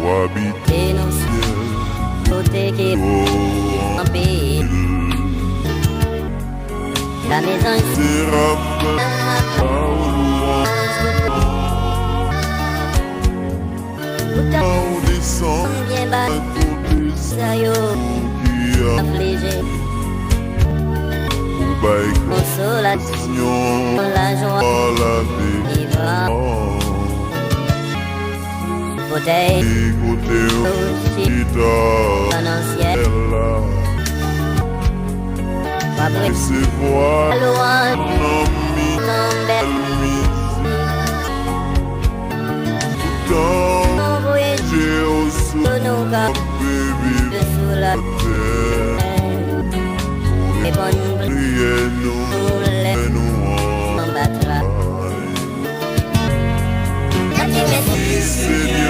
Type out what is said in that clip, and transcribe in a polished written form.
habiter nos cieux, côté qui en pays. La maison ici, bien bas, sérieux, affligé, consolation, la joie, vivant, bouteille, aussi, un ancien, fabrice, louange, non belle, envoyé de nos cas, dessous la terre, les bonnes prières nous en battra. Merci Seigneur.